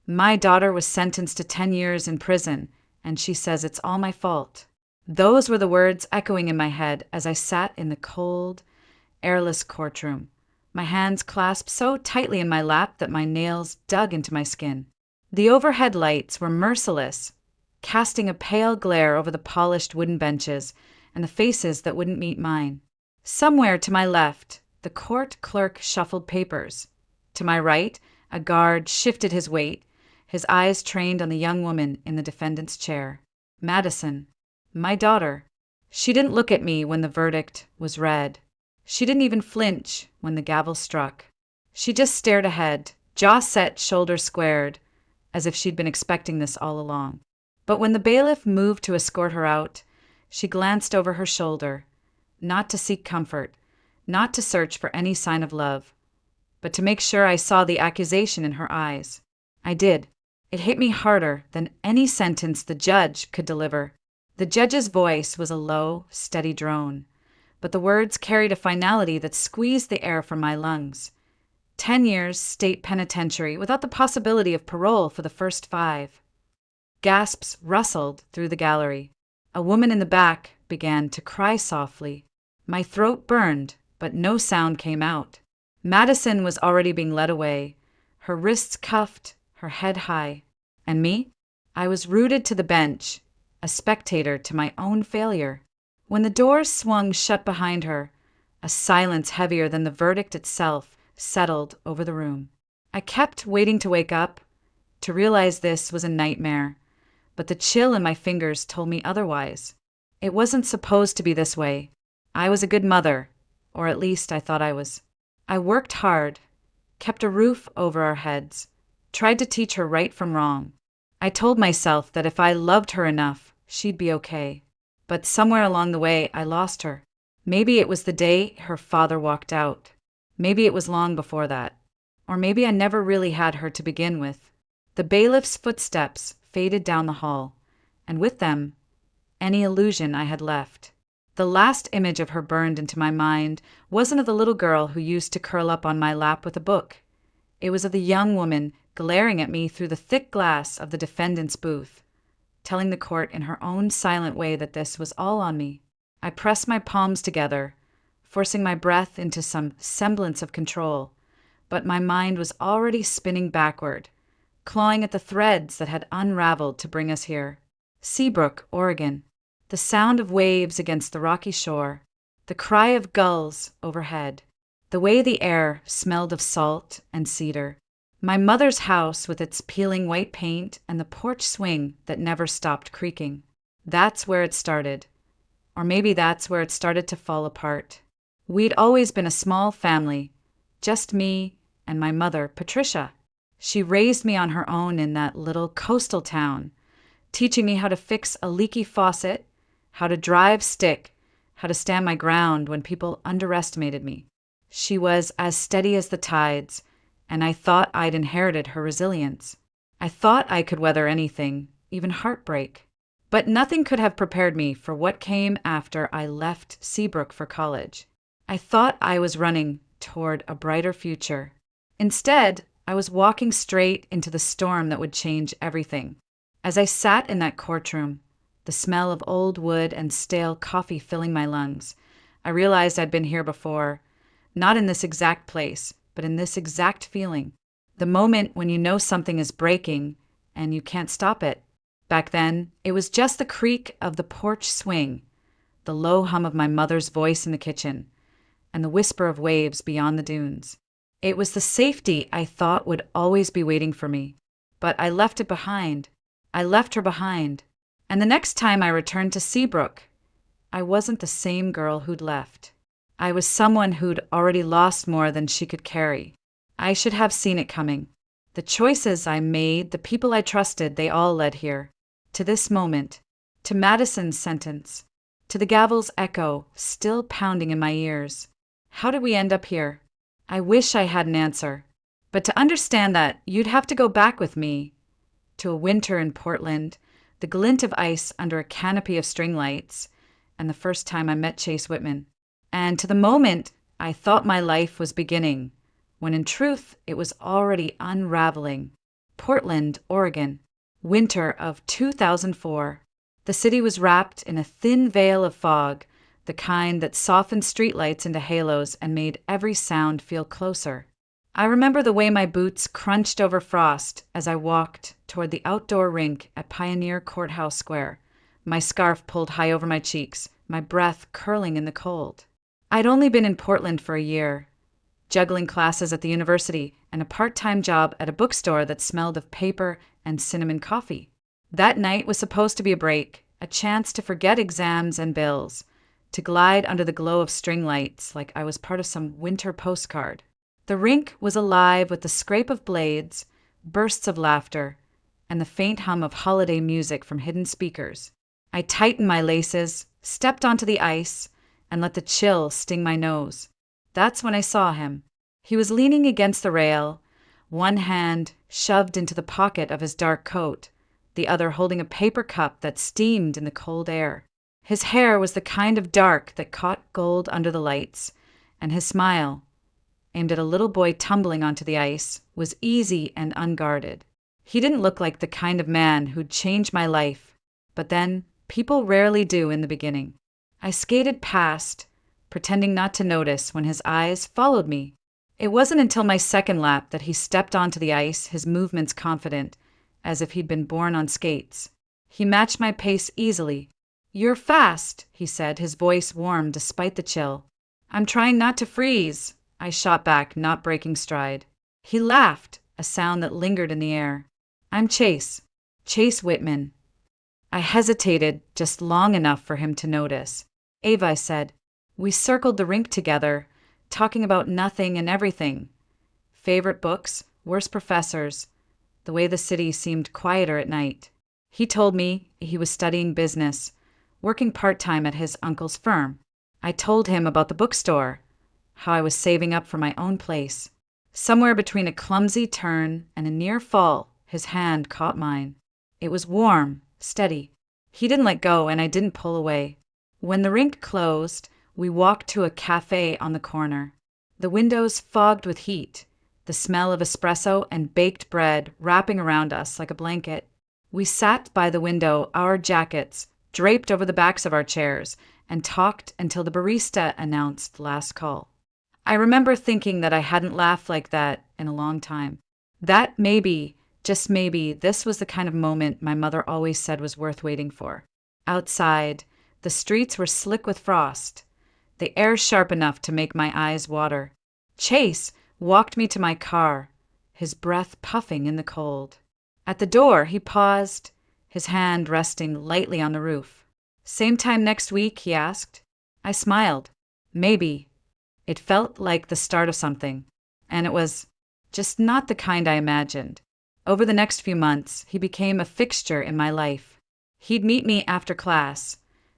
My daughter was sentenced to 10 years in prison, and she says it's all my fault. Those were the words echoing in my head as I sat in the cold, airless courtroom, my hands clasped so tightly in my lap that my nails dug into my skin. The overhead lights were merciless, casting a pale glare over the polished wooden benches and the faces that wouldn't meet mine. Somewhere to my left, the court clerk shuffled papers. To my right, a guard shifted his weight, his eyes trained on the young woman in the defendant's chair. Madison, my daughter. She didn't look at me when the verdict was read. She didn't even flinch when the gavel struck. She just stared ahead, jaw set, shoulders squared, as if she'd been expecting this all along. But when the bailiff moved to escort her out, she glanced over her shoulder, not to seek comfort, not to search for any sign of love, but to make sure I saw the accusation in her eyes. I did. It hit me harder than any sentence the judge could deliver. The judge's voice was a low, steady drone, but the words carried a finality that squeezed the air from my lungs. 10 years state penitentiary without the possibility of parole for the first 5. Gasps rustled through the gallery. A woman in the back began to cry softly. My throat burned, but no sound came out. Madison was already being led away, her wrists cuffed, her head high. And me? I was rooted to the bench, a spectator to my own failure. When the doors swung shut behind her, a silence heavier than the verdict itself settled over the room. I kept waiting to wake up, to realize this was a nightmare, but the chill in my fingers told me otherwise. It wasn't supposed to be this way. I was a good mother, or at least I thought I was. I worked hard, kept a roof over our heads, tried to teach her right from wrong. I told myself that if I loved her enough, she'd be okay. But somewhere along the way, I lost her. Maybe it was the day her father walked out. Maybe it was long before that. Or maybe I never really had her to begin with. The bailiff's footsteps faded down the hall, and with them, any illusion I had left. The last image of her burned into my mind wasn't of the little girl who used to curl up on my lap with a book. It was of the young woman glaring at me through the thick glass of the defendant's booth, telling the court in her own silent way that this was all on me. I pressed my palms together, forcing my breath into some semblance of control, but my mind was already spinning backward, clawing at the threads that had unraveled to bring us here. Seabrook, Oregon. The sound of waves against the rocky shore, the cry of gulls overhead, the way the air smelled of salt and cedar. My mother's house with its peeling white paint and the porch swing that never stopped creaking. That's where it started. Or maybe that's where it started to fall apart. We'd always been a small family, just me and my mother, Patricia. She raised me on her own in that little coastal town, teaching me how to fix a leaky faucet, how to drive stick, how to stand my ground when people underestimated me. She was as steady as the tides, and I thought I'd inherited her resilience. I thought I could weather anything, even heartbreak. But nothing could have prepared me for what came after I left Seabrook for college. I thought I was running toward a brighter future. Instead, I was walking straight into the storm that would change everything. As I sat in that courtroom, the smell of old wood and stale coffee filling my lungs, I realized I'd been here before, not in this exact place, but in this exact feeling. The moment when you know something is breaking and you can't stop it. Back then, it was just the creak of the porch swing, the low hum of my mother's voice in the kitchen, and the whisper of waves beyond the dunes. It was the safety I thought would always be waiting for me. But I left it behind. I left her behind. And the next time I returned to Seabrook, I wasn't the same girl who'd left. I was someone who'd already lost more than she could carry. I should have seen it coming. The choices I made, the people I trusted, they all led here. To this moment. To Madison's sentence. To the gavel's echo, still pounding in my ears. How did we end up here? I wish I had an answer. But to understand that, you'd have to go back with me. To a winter in Portland, the glint of ice under a canopy of string lights, and the first time I met Chase Whitman. And to the moment I thought my life was beginning, when in truth it was already unraveling, Portland, Oregon. Winter of 2004. The city was wrapped in a thin veil of fog, the kind that softened streetlights into halos and made every sound feel closer. I remember the way my boots crunched over frost as I walked toward the outdoor rink at Pioneer Courthouse Square, my scarf pulled high over my cheeks, my breath curling in the cold. I'd only been in Portland for a year, juggling classes at the university and a part-time job at a bookstore that smelled of paper and cinnamon coffee. That night was supposed to be a break, a chance to forget exams and bills, to glide under the glow of string lights like I was part of some winter postcard. The rink was alive with the scrape of blades, bursts of laughter, and the faint hum of holiday music from hidden speakers. I tightened my laces, stepped onto the ice, and let the chill sting my nose. That's when I saw him. He was leaning against the rail, one hand shoved into the pocket of his dark coat, the other holding a paper cup that steamed in the cold air. His hair was the kind of dark that caught gold under the lights, and his smile, aimed at a little boy tumbling onto the ice, was easy and unguarded. He didn't look like the kind of man who'd change my life, but then people rarely do in the beginning. I skated past, pretending not to notice when his eyes followed me. It wasn't until my second lap that he stepped onto the ice, his movements confident, as if he'd been born on skates. He matched my pace easily. "You're fast," he said, his voice warm despite the chill. "I'm trying not to freeze," I shot back, not breaking stride. He laughed, a sound that lingered in the air. "I'm Chase Whitman." I hesitated just long enough for him to notice. "Ava," I said. We circled the rink together, talking about nothing and everything. Favorite books, worst professors, the way the city seemed quieter at night. He told me he was studying business, working part-time at his uncle's firm. I told him about the bookstore, how I was saving up for my own place. Somewhere between a clumsy turn and a near fall, his hand caught mine. It was warm, steady. He didn't let go, and I didn't pull away. When the rink closed, we walked to a cafe on the corner. The windows fogged with heat, the smell of espresso and baked bread wrapping around us like a blanket. We sat by the window, our jackets draped over the backs of our chairs, and talked until the barista announced last call. I remember thinking that I hadn't laughed like that in a long time. That maybe, just maybe, this was the kind of moment my mother always said was worth waiting for. Outside, the streets were slick with frost, the air sharp enough to make my eyes water. Chase walked me to my car, his breath puffing in the cold. At the door, he paused, his hand resting lightly on the roof. "Same time next week?" he asked. I smiled. Maybe. It felt like the start of something, and it was just not the kind I imagined. Over the next few months, he became a fixture in my life. He'd meet me after class,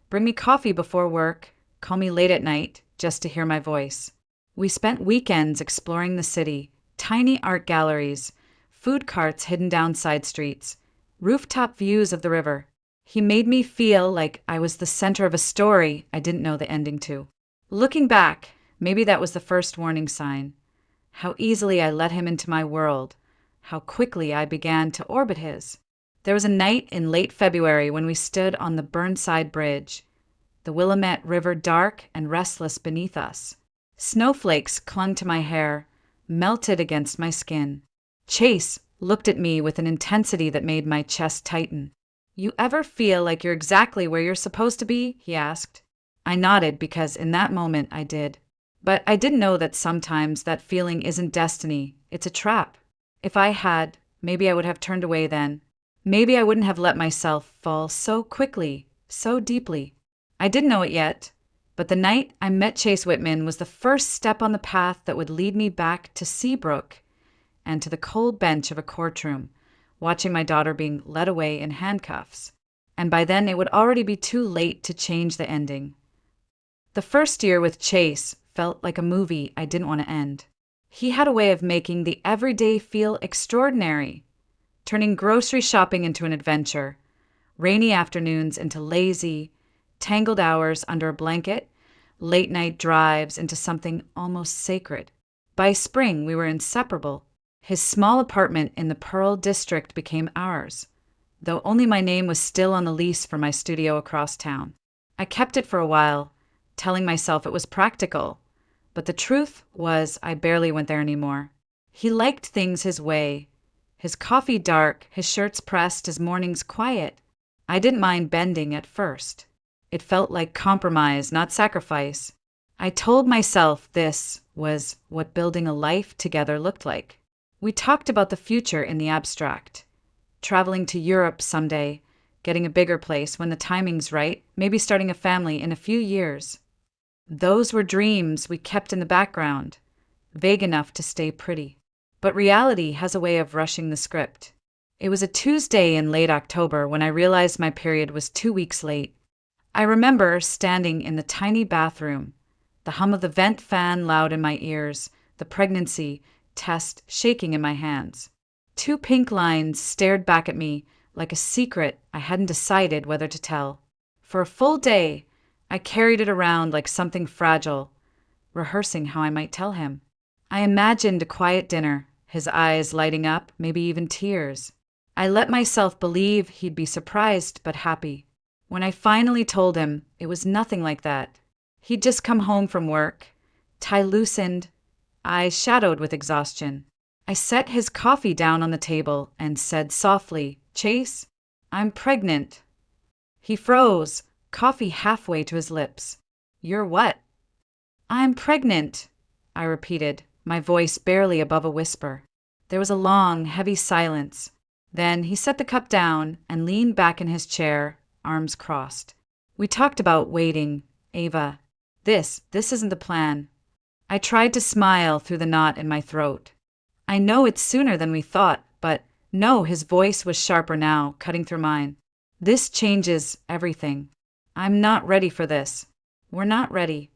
bring me coffee before work, call me late at night just to hear my voice. We spent weekends exploring the city, tiny art galleries, food carts hidden down side streets, rooftop views of the river. He made me feel like I was the center of a story I didn't know the ending to. Looking back, maybe that was the first warning sign. How easily I let him into my world, how quickly I began to orbit his. There was a night in late February when we stood on the Burnside Bridge, the Willamette River dark and restless beneath us. Snowflakes clung to my hair, melted against my skin. Chase looked at me with an intensity that made my chest tighten. "You ever feel like you're exactly where you're supposed to be?" he asked. I nodded because in that moment I did. But I didn't know that sometimes that feeling isn't destiny, it's a trap. If I had, maybe I would have turned away then. Maybe I wouldn't have let myself fall so quickly, so deeply. I didn't know it yet, but the night I met Chase Whitman was the first step on the path that would lead me back to Seabrook and to the cold bench of a courtroom, watching my daughter being led away in handcuffs. And by then it would already be too late to change the ending. The first year with Chase felt like a movie I didn't want to end. He had a way of making the everyday feel extraordinary, turning grocery shopping into an adventure, rainy afternoons into lazy, tangled hours under a blanket, late-night drives into something almost sacred. By spring, we were inseparable. His small apartment in the Pearl District became ours, though only my name was still on the lease for my studio across town. I kept it for a while, telling myself it was practical, but the truth was I barely went there anymore. He liked things his way. His coffee dark, his shirts pressed, his mornings quiet. I didn't mind bending at first. It felt like compromise, not sacrifice. I told myself this was what building a life together looked like. We talked about the future in the abstract. Traveling to Europe someday, getting a bigger place when the timing's right, maybe starting a family in a few years. Those were dreams we kept in the background, vague enough to stay pretty. But reality has a way of rushing the script. It was a Tuesday in late October when I realized my period was 2 weeks late. I remember standing in the tiny bathroom, the hum of the vent fan loud in my ears, the pregnancy test shaking in my hands. 2 pink lines stared back at me like a secret I hadn't decided whether to tell. For a full day, I carried it around like something fragile, rehearsing how I might tell him. I imagined a quiet dinner, his eyes lighting up, maybe even tears. I let myself believe he'd be surprised but happy. When I finally told him, it was nothing like that. He'd just come home from work, tie loosened, eyes shadowed with exhaustion. I set his coffee down on the table and said softly, "Chase, I'm pregnant." He froze, coffee halfway to his lips. "You're what?" "I'm pregnant," I repeated, my voice barely above a whisper. There was a long, heavy silence. Then he set the cup down and leaned back in his chair, arms crossed. We talked about waiting, Ava. This isn't the plan. I tried to smile through the knot in my throat. I know it's sooner than we thought, but no, his voice was sharper now, cutting through mine. This changes everything. I'm not ready for this. We're not ready.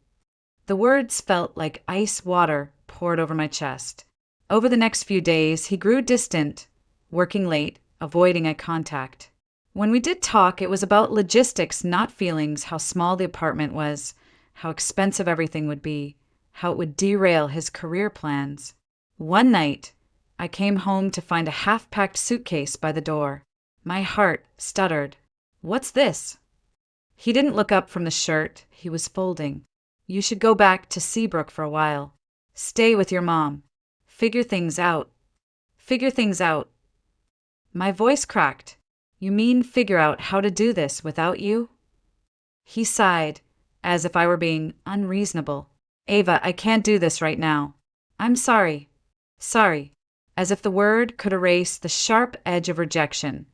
The words felt like ice water poured over my chest. Over the next few days, he grew distant, working late, avoiding eye contact. When we did talk, it was about logistics, not feelings, how small the apartment was, how expensive everything would be, how it would derail his career plans. One night, I came home to find a half-packed suitcase by the door. My heart stuttered. "What's this?" He didn't look up from the shirt he was folding. "You should go back to Seabrook for a while. Stay with your mom. Figure things out. Figure things out." My voice cracked. "You mean figure out how to do this without you?" He sighed, as if I were being unreasonable. "Ava, I can't do this right now. I'm sorry. Sorry." As if the word could erase the sharp edge of rejection,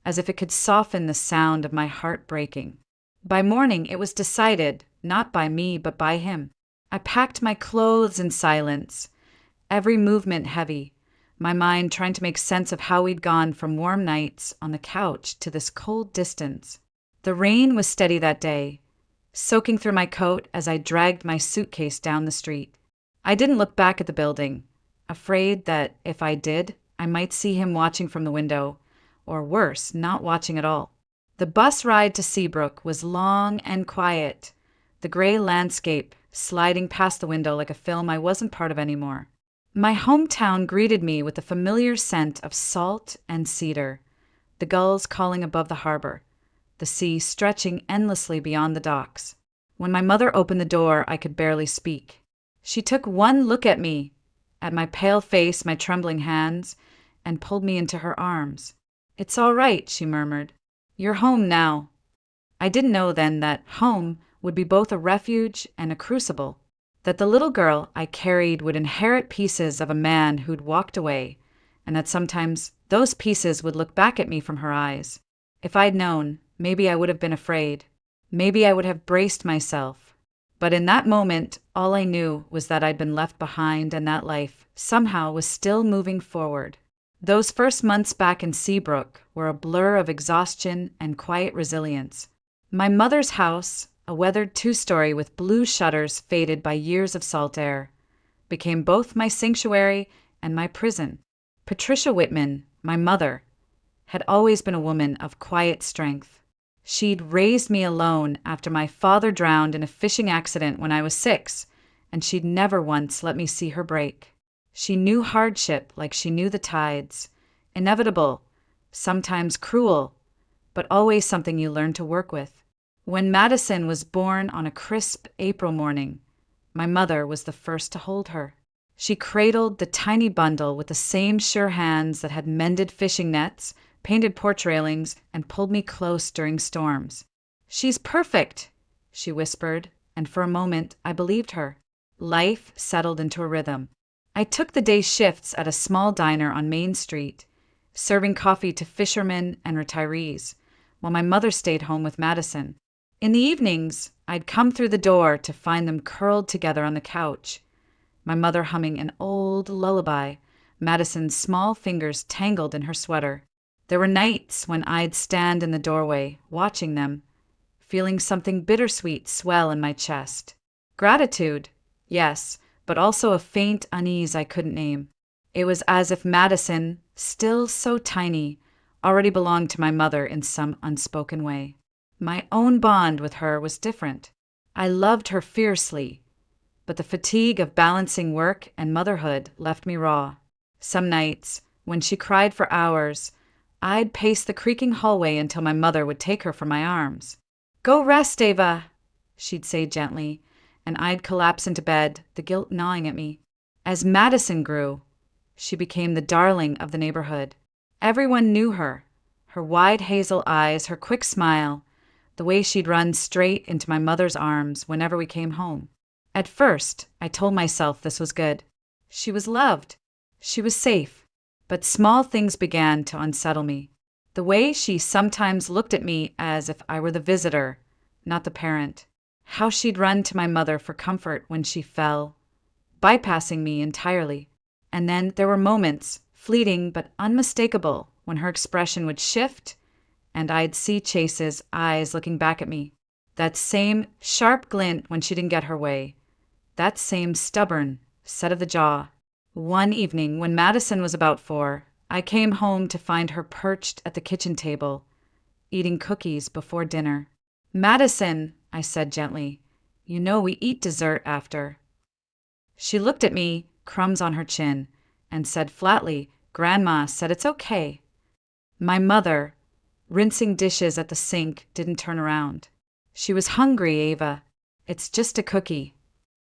as if it could soften the sound of my heart breaking. By morning, it was decided, not by me, but by him. I packed my clothes in silence, every movement heavy, my mind trying to make sense of how we'd gone from warm nights on the couch to this cold distance. The rain was steady that day, soaking through my coat as I dragged my suitcase down the street. I didn't look back at the building, afraid that if I did, I might see him watching from the window, or worse, not watching at all. The bus ride to Seabrook was long and quiet, the gray landscape sliding past the window like a film I wasn't part of anymore. My hometown greeted me with the familiar scent of salt and cedar, the gulls calling above the harbor, the sea stretching endlessly beyond the docks. When my mother opened the door, I could barely speak. She took one look at me, at my pale face, my trembling hands, and pulled me into her arms. "It's all right," she murmured. "You're home now." I didn't know then that home would be both a refuge and a crucible, that the little girl I carried would inherit pieces of a man who'd walked away, and that sometimes those pieces would look back at me from her eyes. If I'd known, maybe I would have been afraid. Maybe I would have braced myself. But in that moment, all I knew was that I'd been left behind and that life, somehow, was still moving forward. Those first months back in Seabrook were a blur of exhaustion and quiet resilience. My mother's house, a weathered 2-story with blue shutters faded by years of salt air, became both my sanctuary and my prison. Patricia Whitman, my mother, had always been a woman of quiet strength. She'd raised me alone after my father drowned in a fishing accident when I was 6, and she'd never once let me see her break. She knew hardship like she knew the tides. Inevitable, sometimes cruel, but always something you learn to work with. When Madison was born on a crisp April morning, my mother was the first to hold her. She cradled the tiny bundle with the same sure hands that had mended fishing nets, painted porch railings, and pulled me close during storms. "She's perfect," she whispered, and for a moment I believed her. Life settled into a rhythm. I took the day shifts at a small diner on Main Street, serving coffee to fishermen and retirees, while my mother stayed home with Madison. In the evenings, I'd come through the door to find them curled together on the couch, my mother humming an old lullaby, Madison's small fingers tangled in her sweater. There were nights when I'd stand in the doorway, watching them, feeling something bittersweet swell in my chest. Gratitude, yes, but also a faint unease I couldn't name. It was as if Madison, still so tiny, already belonged to my mother in some unspoken way. My own bond with her was different. I loved her fiercely, but the fatigue of balancing work and motherhood left me raw. Some nights, when she cried for hours, I'd pace the creaking hallway until my mother would take her from my arms. "Go rest, Ava," she'd say gently, and I'd collapse into bed, the guilt gnawing at me. As Madison grew, she became the darling of the neighborhood. Everyone knew her, her wide hazel eyes, her quick smile, the way she'd run straight into my mother's arms whenever we came home. At first, I told myself this was good. She was loved. She was safe. But small things began to unsettle me. The way she sometimes looked at me as if I were the visitor, not the parent. How she'd run to my mother for comfort when she fell, bypassing me entirely. And then there were moments, fleeting but unmistakable, when her expression would shift and I'd see Chase's eyes looking back at me. That same sharp glint when she didn't get her way. That same stubborn set of the jaw. One evening, when Madison was about 4, I came home to find her perched at the kitchen table, eating cookies before dinner. "Madison," I said gently, "you know we eat dessert after." She looked at me, crumbs on her chin, and said flatly, "Grandma said it's okay." My mother, rinsing dishes at the sink, didn't turn around. "She was hungry, Ava. It's just a cookie."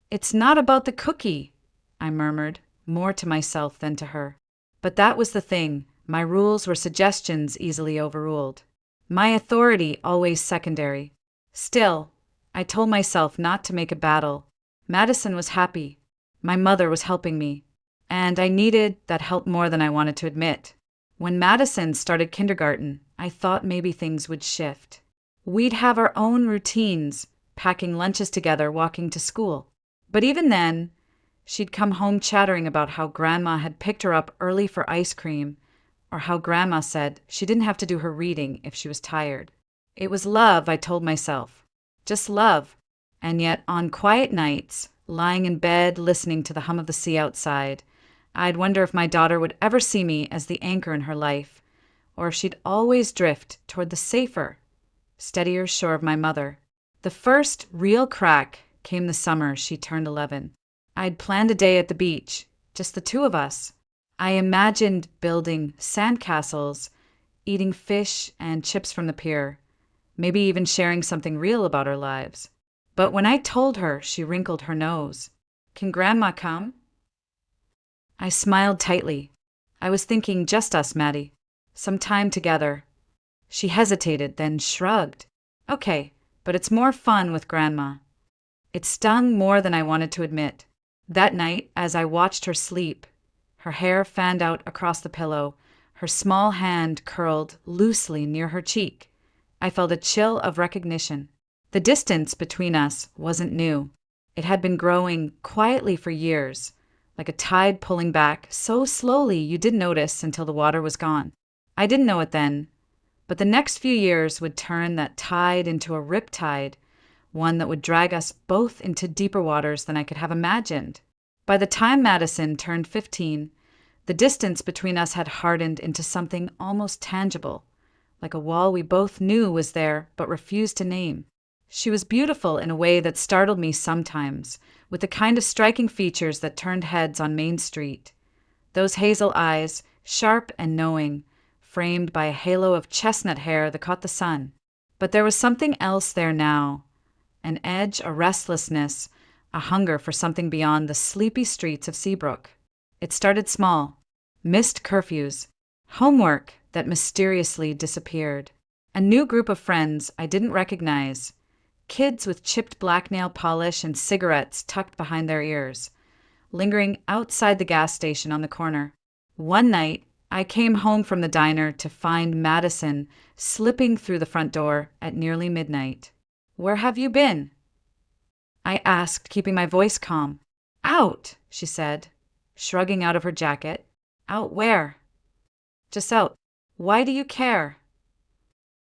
"It's not about the cookie," I murmured, more to myself than to her. But that was the thing. My rules were suggestions easily overruled. My authority always secondary. Still, I told myself not to make a battle. Madison was happy. My mother was helping me. And I needed that help more than I wanted to admit. When Madison started kindergarten, I thought maybe things would shift. We'd have our own routines, packing lunches together, walking to school. But even then, she'd come home chattering about how Grandma had picked her up early for ice cream, or how Grandma said she didn't have to do her reading if she was tired. It was love, I told myself. Just love. And yet, on quiet nights, lying in bed listening to the hum of the sea outside, I'd wonder if my daughter would ever see me as the anchor in her life, or if she'd always drift toward the safer, steadier shore of my mother. The first real crack came the summer she turned 11. I'd planned a day at the beach, just the two of us. I imagined building sandcastles, eating fish and chips from the pier, maybe even sharing something real about our lives. But when I told her, she wrinkled her nose. "Can Grandma come?" I smiled tightly. I was thinking just us, Maddie. Some time together. She hesitated, then shrugged. "Okay, but it's more fun with Grandma." It stung more than I wanted to admit. That night, as I watched her sleep, her hair fanned out across the pillow, her small hand curled loosely near her cheek, I felt a chill of recognition. The distance between us wasn't new. It had been growing quietly for years, like a tide pulling back so slowly you didn't notice until the water was gone. I didn't know it then, but the next few years would turn that tide into a riptide, one that would drag us both into deeper waters than I could have imagined. By the time Madison turned 15, the distance between us had hardened into something almost tangible, like a wall we both knew was there but refused to name. She was beautiful in a way that startled me sometimes, with the kind of striking features that turned heads on Main Street. Those hazel eyes, sharp and knowing, framed by a halo of chestnut hair that caught the sun. But there was something else there now, an edge, a restlessness, a hunger for something beyond the sleepy streets of Seabrook. It started small. Missed curfews, homework that mysteriously disappeared, a new group of friends I didn't recognize, kids with chipped black nail polish and cigarettes tucked behind their ears, lingering outside the gas station on the corner. One night, I came home from the diner to find Madison slipping through the front door at nearly midnight. "Where have you been?" I asked, keeping my voice calm. "Out," she said, shrugging out of her jacket. "Out where?" "Just out. Why do you care?"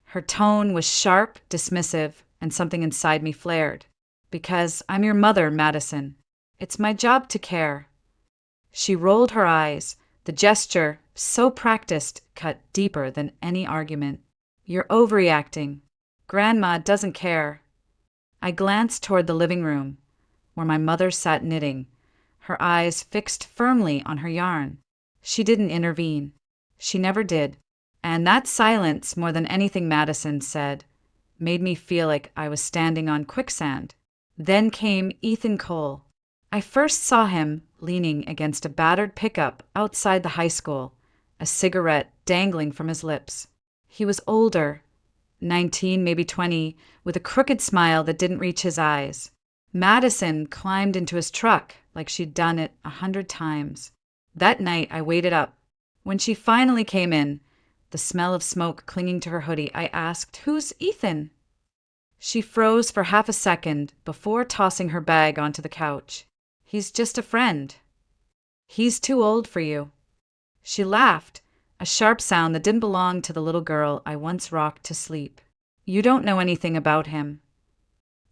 Her tone was sharp, dismissive, and something inside me flared. "Because I'm your mother, Madison. It's my job to care." She rolled her eyes. The gesture, so practiced, cut deeper than any argument. "You're overreacting. Grandma doesn't care." I glanced toward the living room, where my mother sat knitting, her eyes fixed firmly on her yarn. She didn't intervene. She never did. And that silence, more than anything Madison said, made me feel like I was standing on quicksand. Then came Ethan Cole. I first saw him leaning against a battered pickup outside the high school, a cigarette dangling from his lips. He was older, 19, maybe 20, with a crooked smile that didn't reach his eyes. Madison climbed into his truck like she'd done it 100 times. That night, I waited up. When she finally came in, the smell of smoke clinging to her hoodie, I asked, "Who's Ethan?" She froze for half a second before tossing her bag onto the couch. "He's just a friend." "He's too old for you." She laughed, a sharp sound that didn't belong to the little girl I once rocked to sleep. "You don't know anything about him."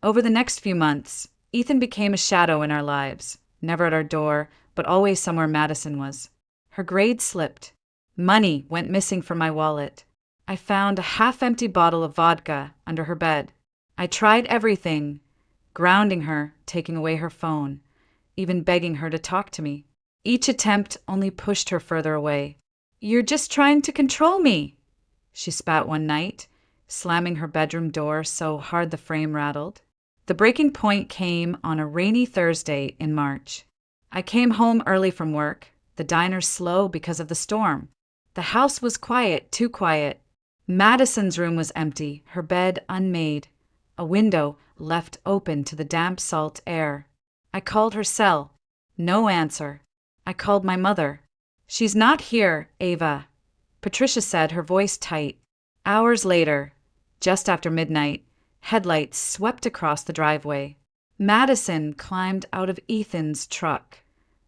Over the next few months, Ethan became a shadow in our lives, never at our door, but always somewhere Madison was. Her grades slipped. Money went missing from my wallet. I found a half-empty bottle of vodka under her bed. I tried everything, grounding her, taking away her phone, even begging her to talk to me. Each attempt only pushed her further away. "You're just trying to control me," she spat one night, slamming her bedroom door so hard the frame rattled. The breaking point came on a rainy Thursday in March. I came home early from work, the diner slow because of the storm. The house was quiet, too quiet. Madison's room was empty, her bed unmade, a window left open to the damp salt air. I called her cell. No answer. I called my mother. "She's not here, Ava," Patricia said, her voice tight. Hours later, just after midnight, headlights swept across the driveway. Madison climbed out of Ethan's truck,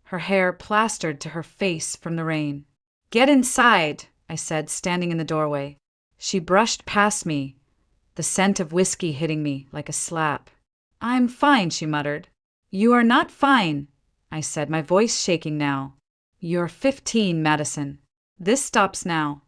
her hair plastered to her face from the rain. "Get inside," I said, standing in the doorway. She brushed past me, the scent of whiskey hitting me like a slap. "I'm fine," she muttered. "You are not fine," I said, my voice shaking now. "You're 15, Madison. This stops now."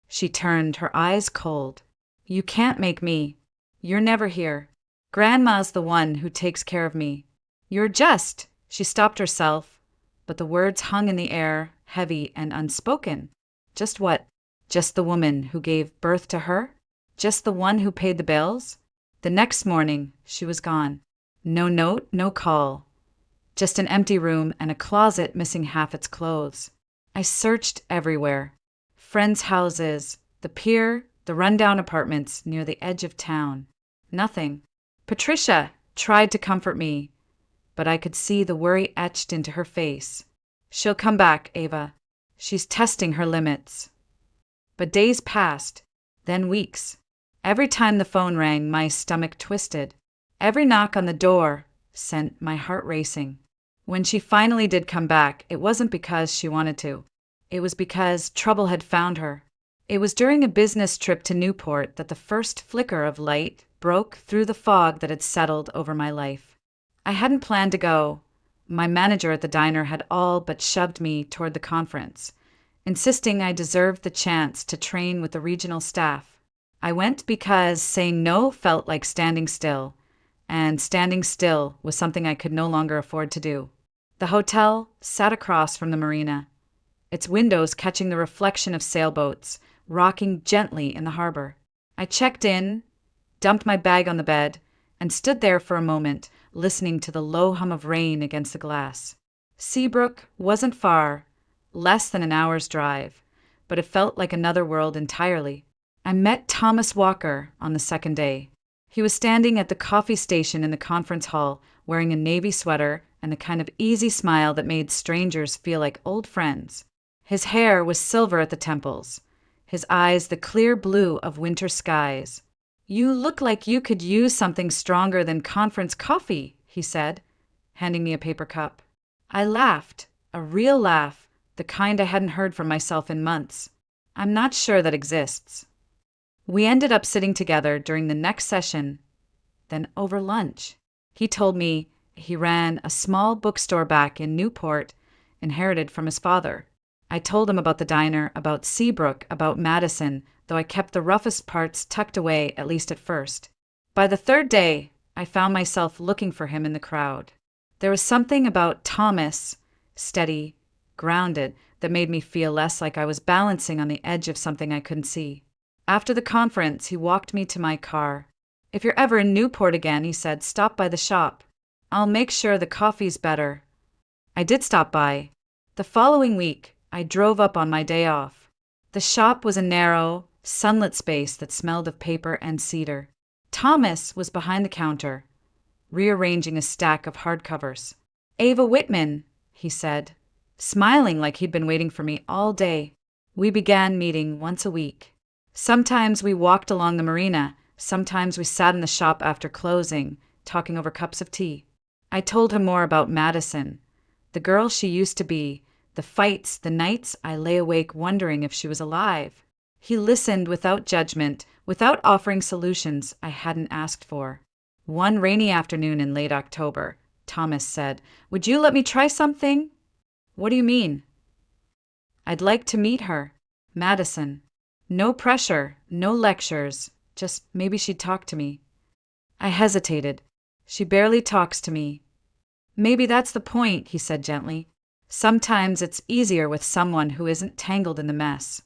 She turned, her eyes cold. "You can't make me. You're never here. Grandma's the one who takes care of me. You're just—" She stopped herself, but the words hung in the air, heavy and unspoken. Just what? Just the woman who gave birth to her? Just the one who paid the bills? The next morning, she was gone. No note, no call. Just an empty room and a closet missing half its clothes. I searched everywhere. Friends' houses, the pier, the rundown apartments near the edge of town. Nothing. Patricia tried to comfort me, but I could see the worry etched into her face. "She'll come back, Ava. She's testing her limits." But days passed, then weeks. Every time the phone rang, my stomach twisted. Every knock on the door sent my heart racing. When she finally did come back, it wasn't because she wanted to. It was because trouble had found her. It was during a business trip to Newport that the first flicker of light broke through the fog that had settled over my life. I hadn't planned to go. My manager at the diner had all but shoved me toward the conference, insisting I deserved the chance to train with the regional staff. I went because saying no felt like standing still, and standing still was something I could no longer afford to do. The hotel sat across from the marina, its windows catching the reflection of sailboats, rocking gently in the harbor. I checked in, dumped my bag on the bed, and stood there for a moment, listening to the low hum of rain against the glass. Seabrook wasn't far, less than an hour's drive, but it felt like another world entirely. I met Thomas Walker on the second day. He was standing at the coffee station in the conference hall, wearing a navy sweater and the kind of easy smile that made strangers feel like old friends. His hair was silver at the temples, his eyes the clear blue of winter skies. "You look like you could use something stronger than conference coffee," he said, handing me a paper cup. I laughed, a real laugh, the kind I hadn't heard from myself in months. I'm not sure that exists. We ended up sitting together during the next session, then over lunch. He told me he ran a small bookstore back in Newport, inherited from his father. I told him about the diner, about Seabrook, about Madison, though I kept the roughest parts tucked away, at least at first. By the third day, I found myself looking for him in the crowd. There was something about Thomas, steady, grounded, that made me feel less like I was balancing on the edge of something I couldn't see. After the conference, he walked me to my car. "If you're ever in Newport again," he said, "stop by the shop. I'll make sure the coffee's better." I did stop by. The following week, I drove up on my day off. The shop was a narrow, sunlit space that smelled of paper and cedar. Thomas was behind the counter, rearranging a stack of hardcovers. "Ava Whitman," he said, smiling like he'd been waiting for me all day. We began meeting once a week. Sometimes we walked along the marina, sometimes we sat in the shop after closing, talking over cups of tea. I told him more about Madison, the girl she used to be, the fights, the nights I lay awake wondering if she was alive. He listened without judgment, without offering solutions I hadn't asked for. One rainy afternoon in late October, Thomas said, "Would you let me try something?" "What do you mean?" "I'd like to meet her, Madison. No pressure, no lectures, just maybe she'd talk to me." I hesitated. "She barely talks to me." "Maybe that's the point," he said gently. "Sometimes it's easier with someone who isn't tangled in the mess."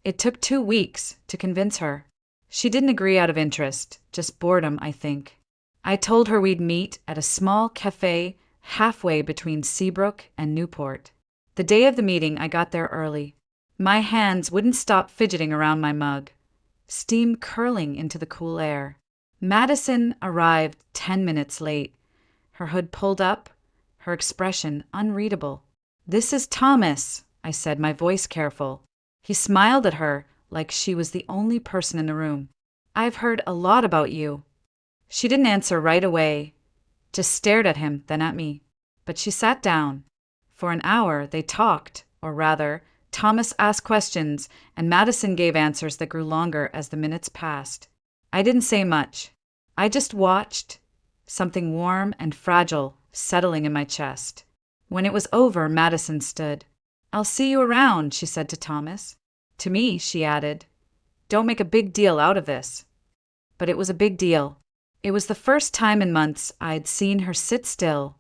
It took 2 weeks to convince her. She didn't agree out of interest, just boredom, I think. I told her we'd meet at a small cafe halfway between Seabrook and Newport. The day of the meeting, I got there early. My hands wouldn't stop fidgeting around my mug, steam curling into the cool air. Madison arrived 10 minutes late, her hood pulled up, her expression unreadable. "This is Thomas," I said, my voice careful. He smiled at her like she was the only person in the room. "I've heard a lot about you." She didn't answer right away, just stared at him, then at me. But she sat down. For an hour, they talked, or rather, Thomas asked questions, and Madison gave answers that grew longer as the minutes passed. I didn't say much. I just watched, something warm and fragile settling in my chest. When it was over, Madison stood. "I'll see you around," she said to Thomas. To me, she added, "Don't make a big deal out of this." But it was a big deal. It was the first time in months I'd seen her sit still,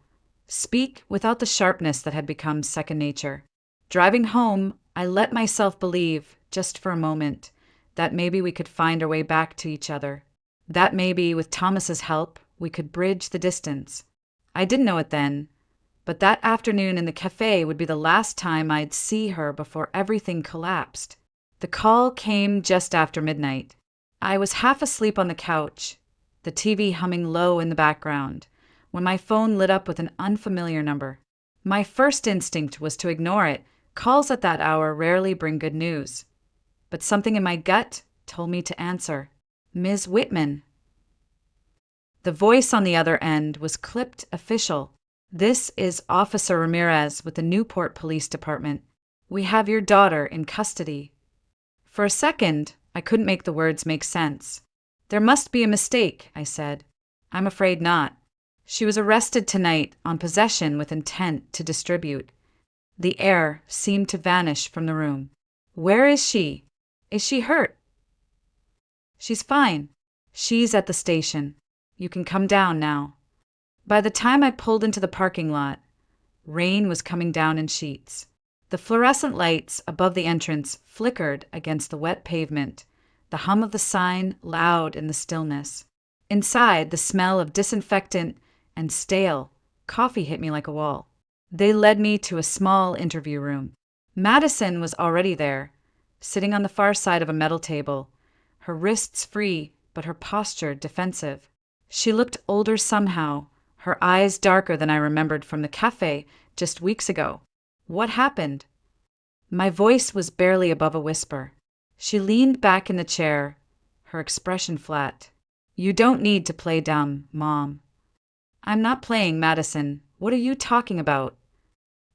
speak without the sharpness that had become second nature. Driving home, I let myself believe, just for a moment, that maybe we could find our way back to each other. That maybe, with Thomas's help, we could bridge the distance. I didn't know it then, but that afternoon in the cafe would be the last time I'd see her before everything collapsed. The call came just after midnight. I was half asleep on the couch, the TV humming low in the background, when my phone lit up with an unfamiliar number. My first instinct was to ignore it. Calls at that hour rarely bring good news. But something in my gut told me to answer. "Ms. Whitman." The voice on the other end was clipped official. "This is Officer Ramirez with the Newport Police Department. We have your daughter in custody." For a second, I couldn't make the words make sense. "There must be a mistake," I said. "I'm afraid not. She was arrested tonight on possession with intent to distribute." The air seemed to vanish from the room. "Where is she? Is she hurt?" She's fine. She's at the station. You can come down now. By the time I pulled into the parking lot, rain was coming down in sheets. The fluorescent lights above the entrance flickered against the wet pavement, the hum of the sign loud in the stillness. Inside, the smell of disinfectant and stale coffee hit me like a wall. They led me to a small interview room. Madison was already there, sitting on the far side of a metal table, her wrists free, but her posture defensive. She looked older somehow, her eyes darker than I remembered from the cafe just weeks ago. What happened? My voice was barely above a whisper. She leaned back in the chair, her expression flat. You don't need to play dumb, Mom. I'm not playing, Madison. What are you talking about?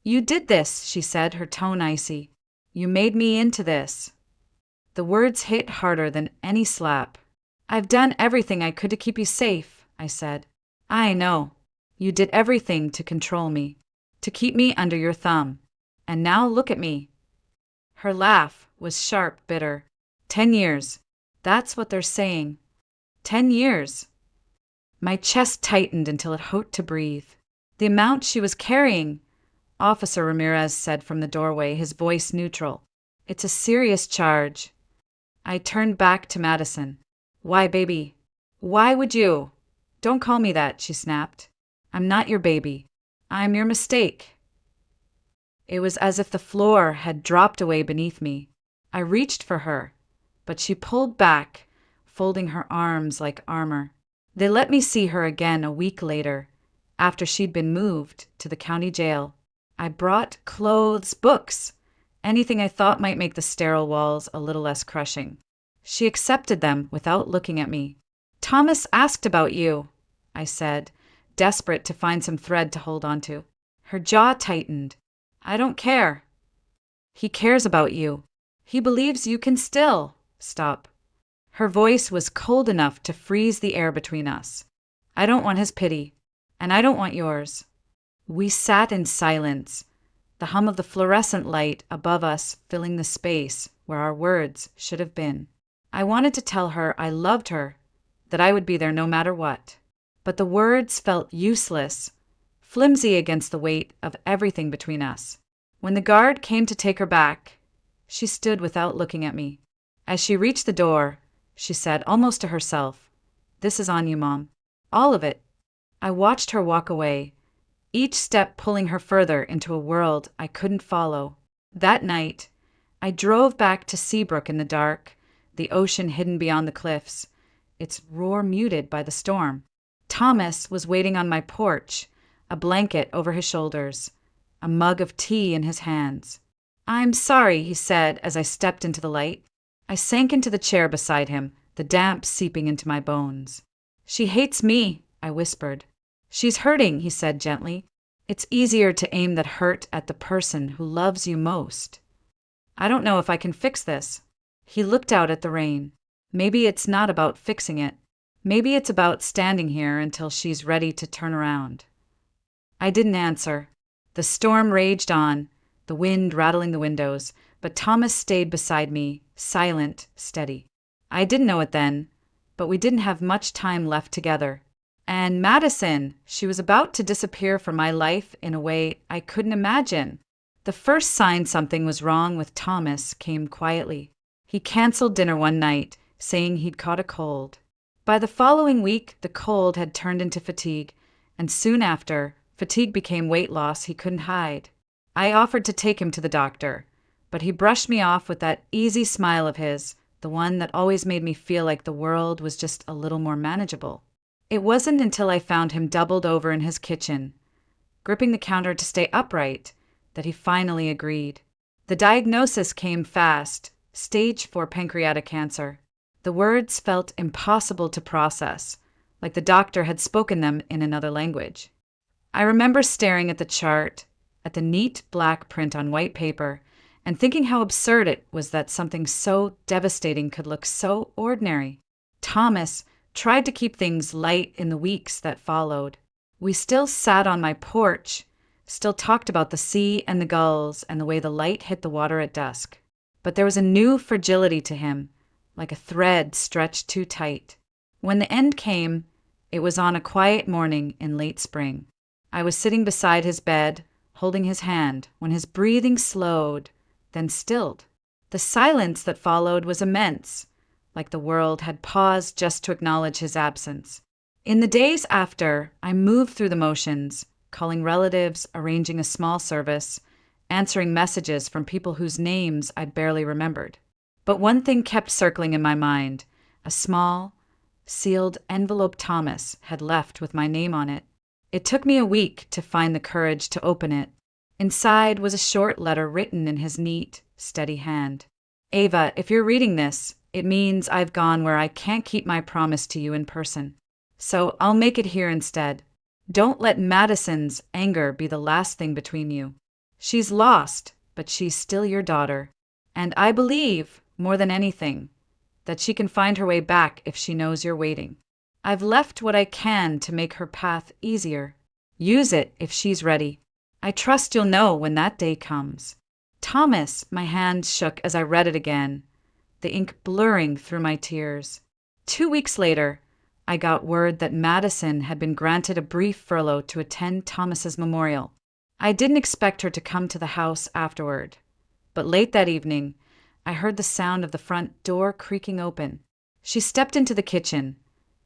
You did this, she said, her tone icy. You made me into this. The words hit harder than any slap. I've done everything I could to keep you safe, I said. I know. You did everything to control me, to keep me under your thumb. And now look at me. Her laugh was sharp, bitter. 10 years. That's what they're saying. 10 years. My chest tightened until it hurt to breathe. The amount she was carrying, Officer Ramirez said from the doorway, his voice neutral. It's a serious charge. I turned back to Madison. Why, baby? Why would you? Don't call me that, she snapped. I'm not your baby. I'm your mistake. It was as if the floor had dropped away beneath me. I reached for her, but she pulled back, folding her arms like armor. They let me see her again a week later, after she'd been moved to the county jail. I brought clothes, books, anything I thought might make the sterile walls a little less crushing. She accepted them without looking at me. Thomas asked about you, I said, desperate to find some thread to hold onto. Her jaw tightened. I don't care. He cares about you. He believes you can still stop. Her voice was cold enough to freeze the air between us. I don't want his pity, and I don't want yours. We sat in silence, the hum of the fluorescent light above us filling the space where our words should have been. I wanted to tell her I loved her, that I would be there no matter what. But the words felt useless, flimsy against the weight of everything between us. When the guard came to take her back, she stood without looking at me. As she reached the door, she said, almost to herself, "This is on you, Mom. All of it." I watched her walk away, each step pulling her further into a world I couldn't follow. That night, I drove back to Seabrook in the dark, the ocean hidden beyond the cliffs, its roar muted by the storm. Thomas was waiting on my porch, a blanket over his shoulders, a mug of tea in his hands. "I'm sorry," he said as I stepped into the light. I sank into the chair beside him, the damp seeping into my bones. "She hates me," I whispered. "She's hurting," he said gently. "It's easier to aim that hurt at the person who loves you most." I don't know if I can fix this. He looked out at the rain. Maybe it's not about fixing it. Maybe it's about standing here until she's ready to turn around. I didn't answer. The storm raged on, the wind rattling the windows, but Thomas stayed beside me, silent, steady. I didn't know it then, but we didn't have much time left together. And Madison, she was about to disappear from my life in a way I couldn't imagine. The first sign something was wrong with Thomas came quietly. He canceled dinner one night, saying he'd caught a cold. By the following week, the cold had turned into fatigue, and soon after, fatigue became weight loss he couldn't hide. I offered to take him to the doctor, but he brushed me off with that easy smile of his, the one that always made me feel like the world was just a little more manageable. It wasn't until I found him doubled over in his kitchen, gripping the counter to stay upright, that he finally agreed. The diagnosis came fast, stage 4 pancreatic cancer. The words felt impossible to process, like the doctor had spoken them in another language. I remember staring at the chart, at the neat black print on white paper, and thinking how absurd it was that something so devastating could look so ordinary. Thomas tried to keep things light in the weeks that followed. We still sat on my porch, still talked about the sea and the gulls and the way the light hit the water at dusk. But there was a new fragility to him, like a thread stretched too tight. When the end came, it was on a quiet morning in late spring. I was sitting beside his bed, holding his hand, when his breathing slowed, then stilled. The silence that followed was immense, like the world had paused just to acknowledge his absence. In the days after, I moved through the motions, calling relatives, arranging a small service, answering messages from people whose names I barely remembered. But one thing kept circling in my mind: a small, sealed envelope Thomas had left with my name on it. It took me a week to find the courage to open it. Inside was a short letter written in his neat, steady hand. "Ava, if you're reading this, it means I've gone where I can't keep my promise to you in person. So I'll make it here instead. Don't let Madison's anger be the last thing between you. She's lost, but she's still your daughter. And I believe, more than anything, that she can find her way back if she knows you're waiting. I've left what I can to make her path easier. Use it if she's ready. I trust you'll know when that day comes." Thomas, my hand shook as I read it again, the ink blurring through my tears. 2 weeks later, I got word that Madison had been granted a brief furlough to attend Thomas's memorial. I didn't expect her to come to the house afterward, but late that evening, I heard the sound of the front door creaking open. She stepped into the kitchen,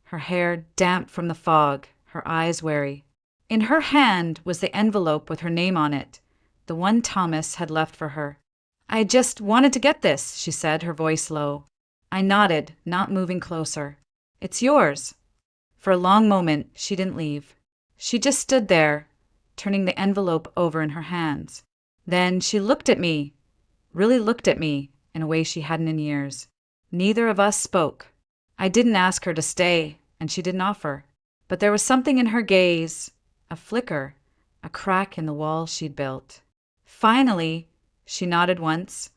her hair damp from the fog, her eyes wary. In her hand was the envelope with her name on it, the one Thomas had left for her. "I just wanted to get this," she said, her voice low. I nodded, not moving closer. "It's yours." For a long moment, she didn't leave. She just stood there, turning the envelope over in her hands. Then she looked at me, really looked at me, in a way she hadn't in years. Neither of us spoke. I didn't ask her to stay, and she didn't offer. But there was something in her gaze, a flicker, a crack in the wall she'd built. Finally, she nodded once,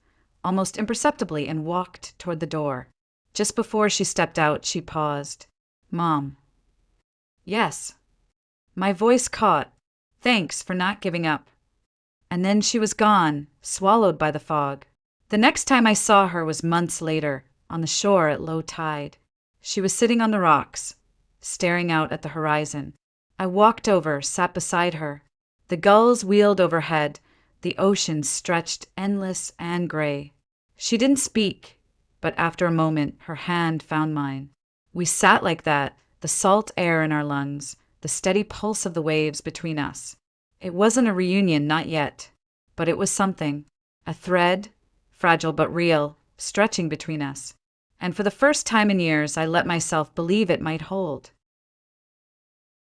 almost imperceptibly, and walked toward the door. Just before she stepped out, she paused. "Mom." "Yes." My voice caught. "Thanks for not giving up." And then she was gone, swallowed by the fog. The next time I saw her was months later, on the shore at low tide. She was sitting on the rocks, staring out at the horizon. I walked over, sat beside her. The gulls wheeled overhead, the ocean stretched endless and gray. She didn't speak, but after a moment, her hand found mine. We sat like that, the salt air in our lungs, the steady pulse of the waves between us. It wasn't a reunion, not yet, but it was something, a thread, fragile but real, stretching between us. And for the first time in years, I let myself believe it might hold.